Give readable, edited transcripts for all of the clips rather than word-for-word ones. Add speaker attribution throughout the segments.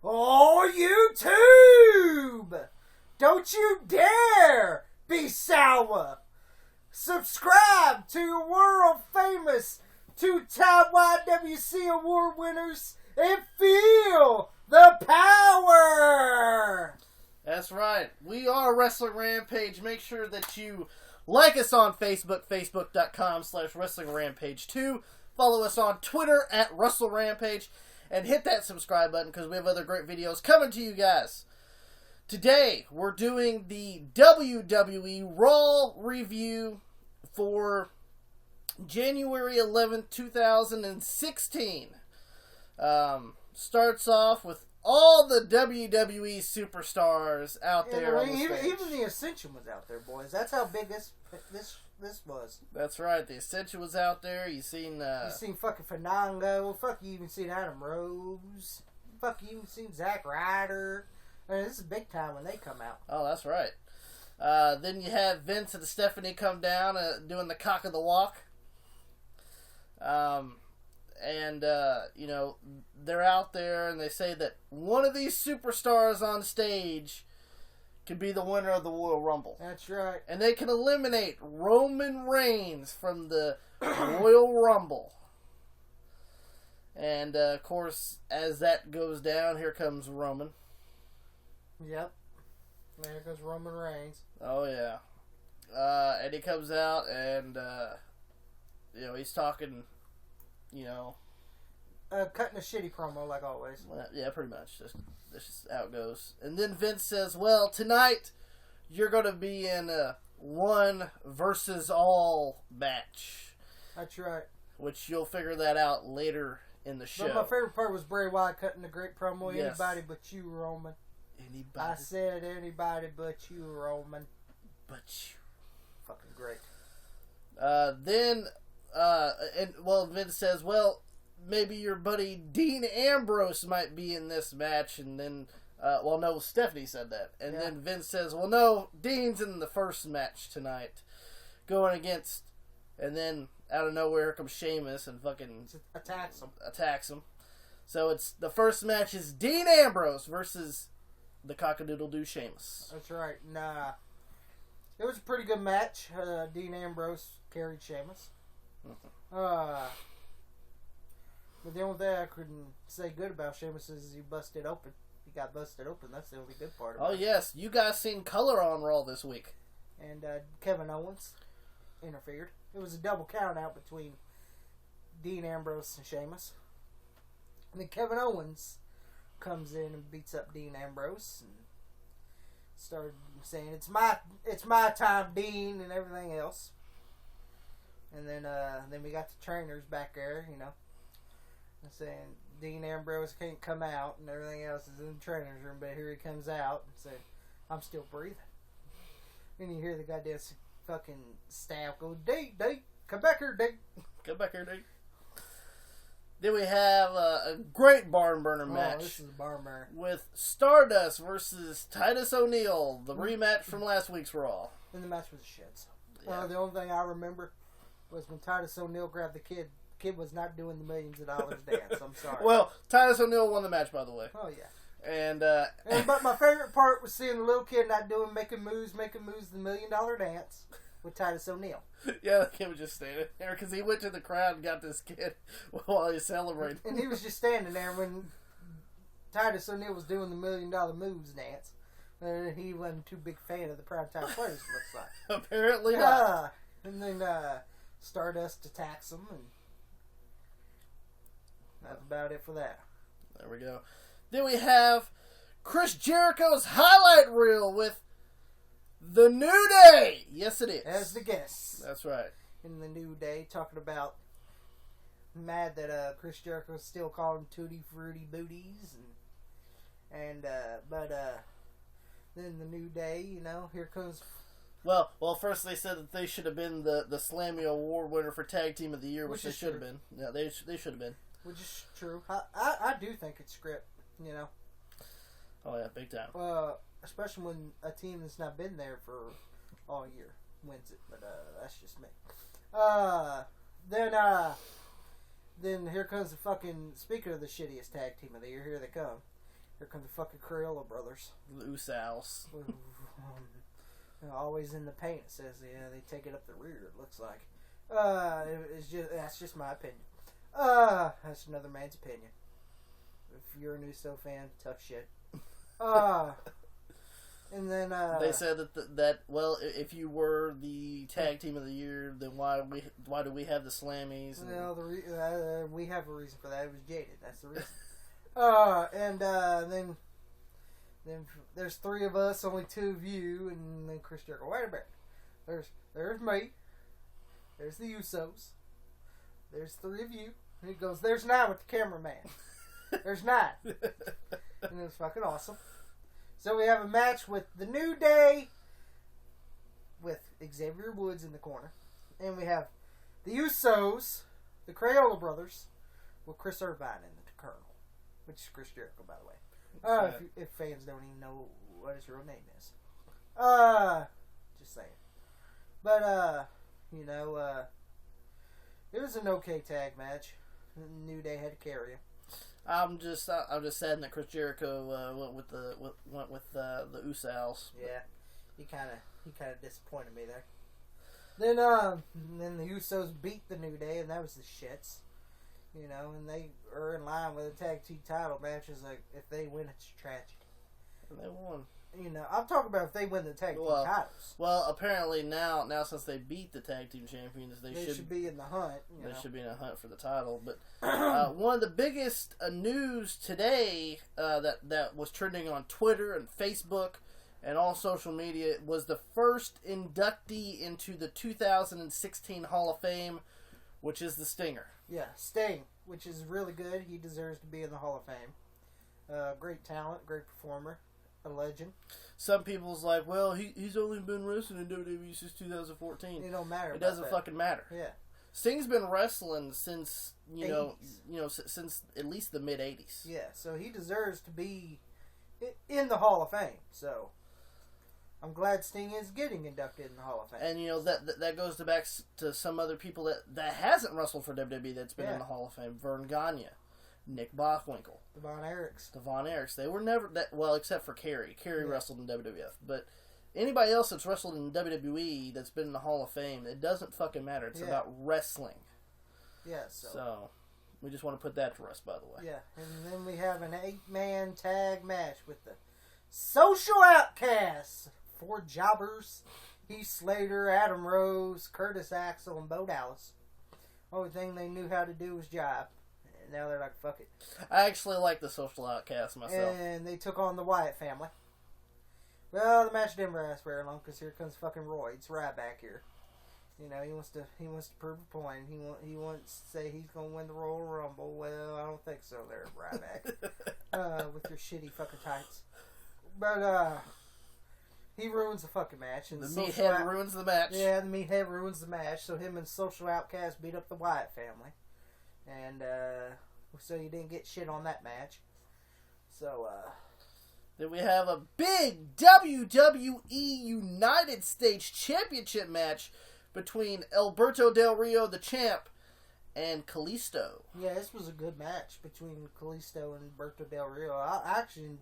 Speaker 1: Oh, YouTube! Don't you dare be sour! Subscribe to your world famous two-time YWC award winners and feel the power!
Speaker 2: That's right. We are Wrestling Rampage. Make sure that you like us on Facebook, facebook.com/Wrestling Rampage 2. Follow us on Twitter at Wrestle Rampage. And hit that subscribe button because we have other great videos coming to you guys. Today, we're doing the WWE Raw review for January 11th, 2016. Starts off with all the WWE superstars out there.
Speaker 1: Even the Ascension was out there, boys. That's how big this was.
Speaker 2: That's right. The Ascension was out there. You seen
Speaker 1: fucking Fandango. Fuck, you even seen Adam Rose. Fuck, you even seen Zack Ryder. I mean, this is big time when they come out.
Speaker 2: Oh, that's right. Then you have Vince and Stephanie come down doing the cock of the walk. You know, they're out there and they say that one of these superstars on stage could be the winner of the Royal Rumble.
Speaker 1: That's right.
Speaker 2: And they can eliminate Roman Reigns from the Royal Rumble. And, of course, as that goes down, here comes Roman.
Speaker 1: Yep. There goes Roman Reigns.
Speaker 2: Oh, yeah. And he comes out and, you know, he's talking, you know...
Speaker 1: cutting a shitty promo like always.
Speaker 2: Well, yeah, pretty much. That's just how it goes. And then Vince says, well, tonight you're going to be in a 1 versus all match.
Speaker 1: That's right.
Speaker 2: Which you'll figure that out later in the show.
Speaker 1: But my favorite part was Bray Wyatt cutting a great promo.
Speaker 2: Yes.
Speaker 1: Anybody but you, Roman.
Speaker 2: Anybody.
Speaker 1: I said anybody but you, Roman.
Speaker 2: But you.
Speaker 1: Fucking great.
Speaker 2: Vince says, well, maybe your buddy Dean Ambrose might be in this match, and then, no, Stephanie said that. And then Vince says, well, no, Dean's in the first match tonight, going against, and then out of nowhere comes Sheamus and fucking attacks him. So it's, the first match is Dean Ambrose versus the cockadoodle-doo Sheamus.
Speaker 1: That's right. Nah. It was a pretty good match. Dean Ambrose carried Sheamus. But the only thing I couldn't say good about Sheamus is he busted open. He got busted open. That's the only good part of it.
Speaker 2: Oh, yes. You guys seen color on Raw this week.
Speaker 1: And Kevin Owens interfered. It was a double count out between Dean Ambrose and Sheamus. And then Kevin Owens comes in and beats up Dean Ambrose and started saying, it's my time, Dean, and everything else. And then we got the trainers back there, you know, saying Dean Ambrose can't come out and everything else is in the trainer's room, but here he comes out and said, I'm still breathing. And you hear the goddamn fucking staff go, Dean, come back here, Dean.
Speaker 2: Come back here, Dean. Then we have a great barn burner match.
Speaker 1: Oh, this is a barn burner.
Speaker 2: With Stardust versus Titus O'Neil, the rematch from last week's Raw.
Speaker 1: And the match was a shit. So. Yeah. The only thing I remember was when Titus O'Neil grabbed the kid. Kid was not doing the millions of dollars dance. I'm sorry.
Speaker 2: Well, Titus O'Neil won the match, by the way.
Speaker 1: Oh yeah.
Speaker 2: But
Speaker 1: my favorite part was seeing the little kid not making moves the $1 million dance with Titus O'Neil.
Speaker 2: Yeah, the kid was just standing there because he went to the crowd and got this kid while he was celebrating.
Speaker 1: And he was just standing there when Titus O'Neil was doing the $1 million moves dance. And he wasn't too big fan of the primetime players. Looks like
Speaker 2: apparently not.
Speaker 1: And then Stardust attacks him and. That's about it for that.
Speaker 2: There we go. Then we have Chris Jericho's highlight reel with The New Day. Yes, it is.
Speaker 1: As the guest.
Speaker 2: That's right.
Speaker 1: In The New Day, talking about mad that Chris Jericho still calling him Tutti Frutti Booties. But then The New Day, you know, here comes...
Speaker 2: Well, first they said that they should have been the Slammy Award winner for Tag Team of the Year, which they should have been. Yeah, they should have been.
Speaker 1: Which is true. I do think it's script, you know.
Speaker 2: Oh, yeah, big time.
Speaker 1: Especially when a team that's not been there for all year wins it. But that's just me. Then here comes the fucking... Speaking of the shittiest tag team of the year, here they come. Here come the fucking Crayola brothers.
Speaker 2: The Usos.
Speaker 1: Always in the paint. It says, yeah, they take it up the rear, it looks like. That's just my opinion. That's another man's opinion. If you're an Uso fan, tough shit. And then
Speaker 2: they said that well, if you were the tag team of the year, then why do we have the Slammies? And...
Speaker 1: Well, we have a reason for that. It was Jaded. That's the reason. Then there's 3 of us, only 2 of you, and then Chris Jericho. Wait a minute. There's me. There's the Usos. There's 3 of you. And he goes, there's 9 with the cameraman. There's 9. And it was fucking awesome. So we have a match with the New Day with Xavier Woods in the corner. And we have the Usos, the Crayola brothers, with Chris Irvine in the Colonel. Which is Chris Jericho, by the way. If fans don't even know what his real name is. Just saying. But, it was an okay tag match. New Day had to carry him.
Speaker 2: I'm just sad that Chris Jericho went with the Usos.
Speaker 1: Yeah, he kind of disappointed me there. Then the Usos beat the New Day, and that was the shits. And they are in line with a tag team title matches. Like, if they win, it's a tragedy.
Speaker 2: And they won.
Speaker 1: I'm talking about if they win the tag team titles.
Speaker 2: Well, apparently now since they beat the tag team champions, they should
Speaker 1: be in the hunt.
Speaker 2: They should be in a hunt for the title. But one of the biggest news today that was trending on Twitter and Facebook and all social media was the first inductee into the 2016 Hall of Fame, which is the Stinger.
Speaker 1: Yeah, Sting, which is really good. He deserves to be in the Hall of Fame. Great talent, great performer. A legend.
Speaker 2: Some people's like, well, he's only been wrestling in WWE since 2014.
Speaker 1: It don't matter.
Speaker 2: It doesn't fucking matter.
Speaker 1: Yeah.
Speaker 2: Sting's been wrestling since since at least the mid '80s.
Speaker 1: Yeah, so he deserves to be in the Hall of Fame. So I'm glad Sting is getting inducted in the Hall of Fame.
Speaker 2: And that goes back to some other people that hasn't wrestled for WWE that's been in the Hall of Fame. Vern Gagne. Nick Bockwinkel.
Speaker 1: Devon Eriks.
Speaker 2: They were never that well, except for Kerry. Kerry wrestled in WWF. But anybody else that's wrestled in WWE that's been in the Hall of Fame, it doesn't fucking matter. It's about wrestling.
Speaker 1: Yeah,
Speaker 2: so we just want to put that to rest, by the way.
Speaker 1: Yeah, and then we have an 8-man tag match with the Social Outcasts. 4 jobbers. Heath Slater, Adam Rose, Curtis Axel, and Bo Dallas. Only thing they knew how to do was job. Now they're like, fuck it.
Speaker 2: I actually like the Social Outcasts myself.
Speaker 1: And they took on the Wyatt family. Well, the match didn't last very long because here comes fucking Roy. It's right back here. He wants to prove a point. He wants to say he's gonna win the Royal Rumble. Well, I don't think so. There, Ryback, with your shitty fucking tights. But he ruins the fucking match. And
Speaker 2: the meathead ruins the match.
Speaker 1: Yeah, the meathead ruins the match. So him and Social Outcast beat up the Wyatt family. And, so you didn't get shit on that match. So,
Speaker 2: then we have a big WWE United States Championship match between Alberto Del Rio, the champ, and Kalisto.
Speaker 1: Yeah, this was a good match between Kalisto and Alberto Del Rio.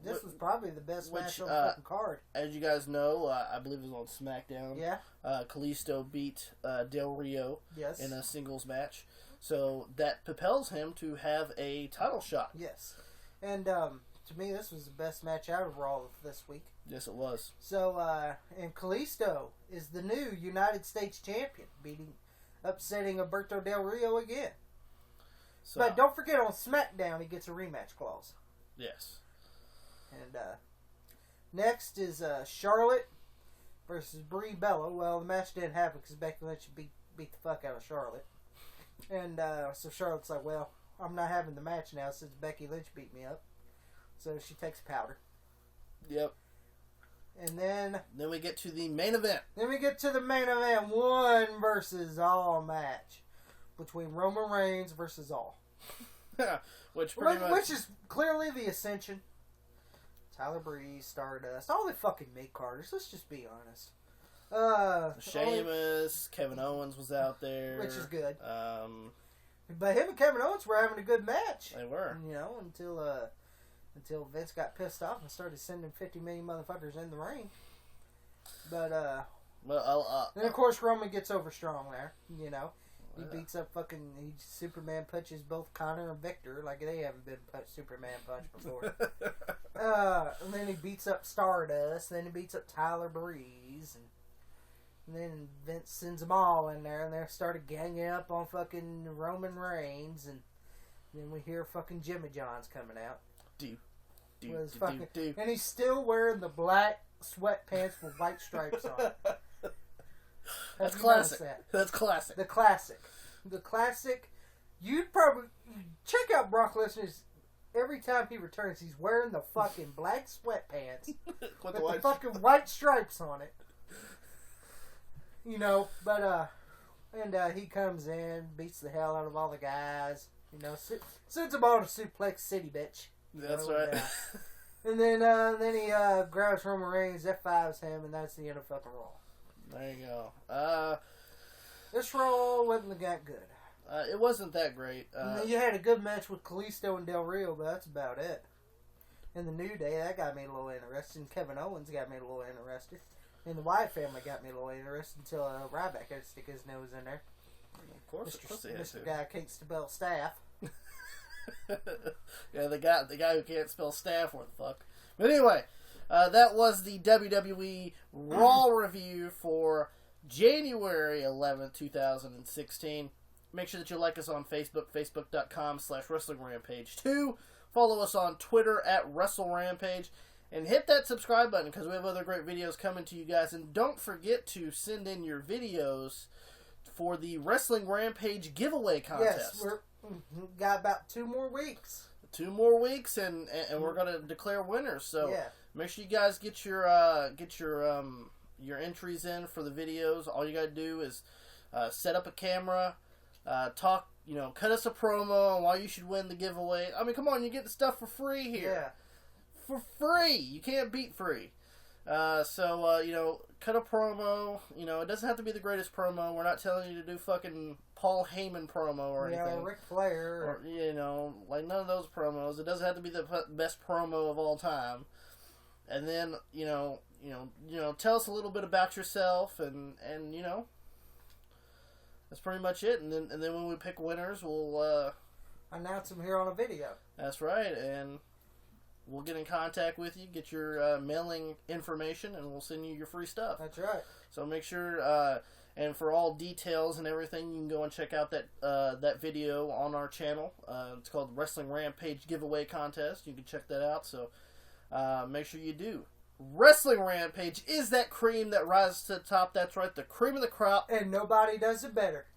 Speaker 1: This was probably the best match on the fucking card.
Speaker 2: As you guys know, I believe it was on SmackDown.
Speaker 1: Yeah.
Speaker 2: Kalisto beat Del Rio in a singles match. So that propels him to have a title shot.
Speaker 1: Yes. And to me, this was the best match out of Raw this week.
Speaker 2: Yes, it was.
Speaker 1: So, and Kalisto is the new United States champion, upsetting Alberto Del Rio again. So, but don't forget, on SmackDown, he gets a rematch clause.
Speaker 2: Yes.
Speaker 1: And next is Charlotte versus Brie Bella. Well, the match didn't happen because Becky Lynch beat the fuck out of Charlotte. And so Charlotte's like, well, I'm not having the match now since Becky Lynch beat me up. So she takes powder.
Speaker 2: Yep.
Speaker 1: And then
Speaker 2: we get to the main event.
Speaker 1: One versus all match between Roman Reigns versus all.
Speaker 2: Which
Speaker 1: is clearly the Ascension. Tyler Breeze, Stardust, all the fucking mid-carders. Let's just be honest.
Speaker 2: Sheamus, Kevin Owens was out there,
Speaker 1: which is good. But him and Kevin Owens were having a good match.
Speaker 2: They were,
Speaker 1: until until Vince got pissed off and started sending 50 million motherfuckers in the ring. But then of course Roman gets over strong there. You know, he beats up Superman punches both Connor and Victor like they haven't been Superman punched before. And then he beats up Stardust. And then he beats up Tyler Breeze. And then Vince sends them all in there, and they started ganging up on fucking Roman Reigns. And then we hear fucking Jimmy John's coming out. And he's still wearing the black sweatpants with white stripes on.
Speaker 2: That's classic. That's classic.
Speaker 1: The classic. You'd probably check out Brock Lesnar's. Every time he returns, he's wearing the fucking black sweatpants with the fucking white stripes on it. You know, but he comes in, beats the hell out of all the guys. You know, sends them all to Suplex City, bitch.
Speaker 2: That's right.
Speaker 1: And then he grabs Roman Reigns, F5s him, and that's the end of fucking Raw.
Speaker 2: There you go.
Speaker 1: This Raw wasn't that good.
Speaker 2: It wasn't that great.
Speaker 1: You had a good match with Kalisto and Del Rio, but that's about it. And the New Day, that got me a little interested. And Kevin Owens got me a little interested. And the Wyatt family got me a little interested until Ryback had to stick his nose in there.
Speaker 2: Of course,
Speaker 1: Mr. Guy can't spell staff.
Speaker 2: Yeah, the guy who can't spell staff, what the fuck. But anyway, that was the WWE Raw review for January 11th, 2016. Make sure that you like us on Facebook, facebook.com/Wrestling Rampage 2. Follow us on Twitter at Wrestle Rampage. And hit that subscribe button because we have other great videos coming to you guys. And don't forget to send in your videos for the Wrestling Rampage giveaway contest.
Speaker 1: Yes, we've got about 2 more weeks.
Speaker 2: 2 more weeks, and we're going to declare winners. So make sure you guys get your entries in for the videos. All you got to do is set up a camera, talk, cut us a promo on why you should win the giveaway. I mean, come on, you get the stuff for free here. Yeah. For free. You can't beat free. So, cut a promo. It doesn't have to be the greatest promo. We're not telling you to do fucking Paul Heyman promo or anything.
Speaker 1: Or Ric Flair.
Speaker 2: Or, like none of those promos. It doesn't have to be the best promo of all time. And then, tell us a little bit about yourself and that's pretty much it. And then when we pick winners, we'll
Speaker 1: announce them here on a video.
Speaker 2: That's right. And we'll get in contact with you, get your mailing information, and we'll send you your free stuff.
Speaker 1: That's right.
Speaker 2: So make sure, and for all details and everything, you can go and check out that video on our channel. It's called Wrestling Rampage Giveaway Contest. You can check that out. So make sure you do. Wrestling Rampage is that cream that rises to the top. That's right, the cream of the crop.
Speaker 1: And nobody does it better.